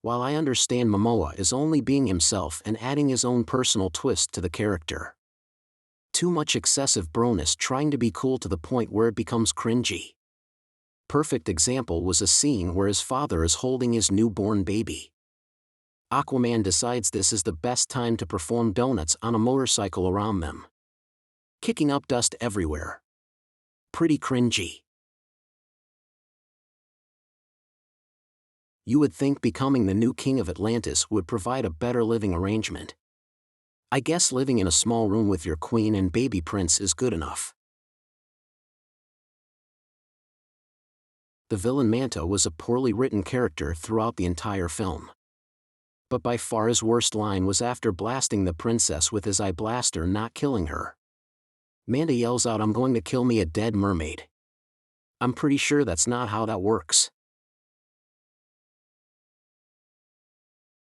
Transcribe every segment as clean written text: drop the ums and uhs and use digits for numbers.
While I understand Momoa is only being himself and adding his own personal twist to the character. Too much excessive broness trying to be cool to the point where it becomes cringy. Perfect example was a scene where his father is holding his newborn baby. Aquaman decides this is the best time to perform donuts on a motorcycle around them, kicking up dust everywhere. Pretty cringy. You would think becoming the new king of Atlantis would provide a better living arrangement. I guess living in a small room with your queen and baby prince is good enough. The villain Manta was a poorly written character throughout the entire film. But by far his worst line was after blasting the princess with his eye blaster, not killing her. Manta yells out, "I'm going to kill me a dead mermaid." I'm pretty sure that's not how that works.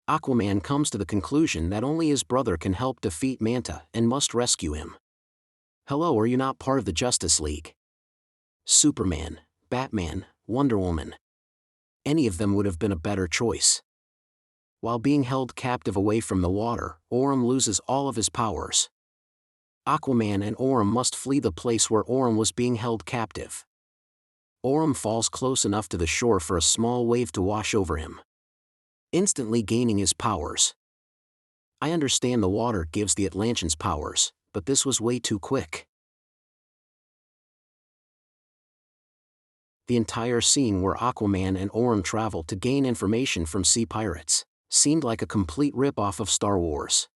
Aquaman comes to the conclusion that only his brother can help defeat Manta and must rescue him. Hello, are you not part of the Justice League? Superman, Batman, Wonder Woman. Any of them would have been a better choice. While being held captive away from the water, Orm loses all of his powers. Aquaman and Orm must flee the place where Orm was being held captive. Orm falls close enough to the shore for a small wave to wash over him, instantly gaining his powers. I understand the water gives the Atlanteans powers, but this was way too quick. The entire scene where Aquaman and Orm travel to gain information from sea pirates seemed like a complete rip-off of Star Wars.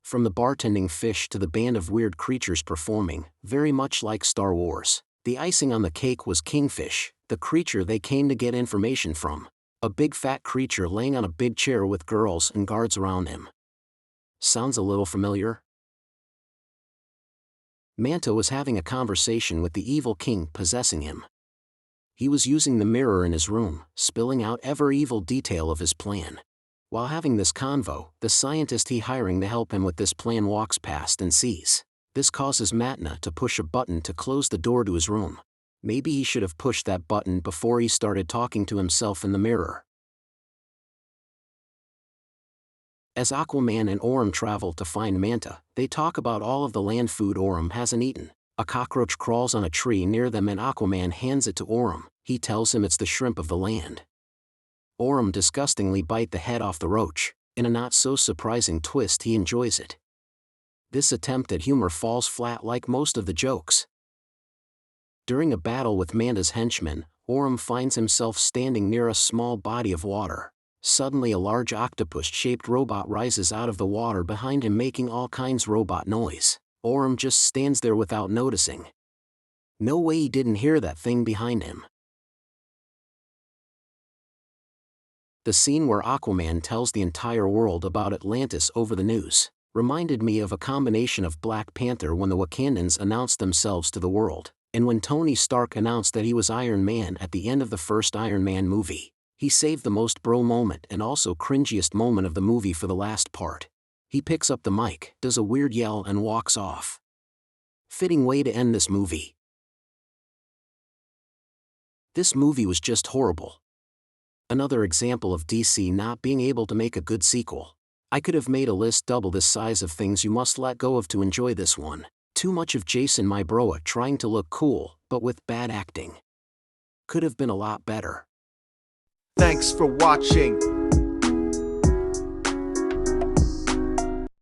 From the bartending fish to the band of weird creatures performing, very much like Star Wars. The icing on the cake was Kingfish, the creature they came to get information from. A big fat creature laying on a big chair with girls and guards around him. Sounds a little familiar? Manta was having a conversation with the evil king possessing him. He was using the mirror in his room, spilling out every evil detail of his plan. While having this convo, the scientist he hiring to help him with this plan walks past and sees. This causes Matna to push a button to close the door to his room. Maybe he should have pushed that button before he started talking to himself in the mirror. As Aquaman and Orm travel to find Manta, they talk about all of the land food Orm hasn't eaten. A cockroach crawls on a tree near them and Aquaman hands it to Orm. He tells him it's the shrimp of the land. Orm disgustingly bites the head off the roach. In a not-so-surprising twist, he enjoys it. This attempt at humor falls flat like most of the jokes. During a battle with Manta's henchmen, Orm finds himself standing near a small body of water. Suddenly a large octopus-shaped robot rises out of the water behind him, making all kinds robot noise. Orm just stands there without noticing. No way he didn't hear that thing behind him. The scene where Aquaman tells the entire world about Atlantis over the news reminded me of a combination of Black Panther when the Wakandans announced themselves to the world, and when Tony Stark announced that he was Iron Man at the end of the first Iron Man movie. He saved the most bro moment and also cringiest moment of the movie for the last part. He picks up the mic, does a weird yell and walks off. Fitting way to end this movie. This movie was just horrible. Another example of DC not being able to make a good sequel. I could have made a list double this size of things you must let go of to enjoy this one. Too much of Jason Momoa trying to look cool, but with bad acting. Could have been a lot better. Thanks for watching.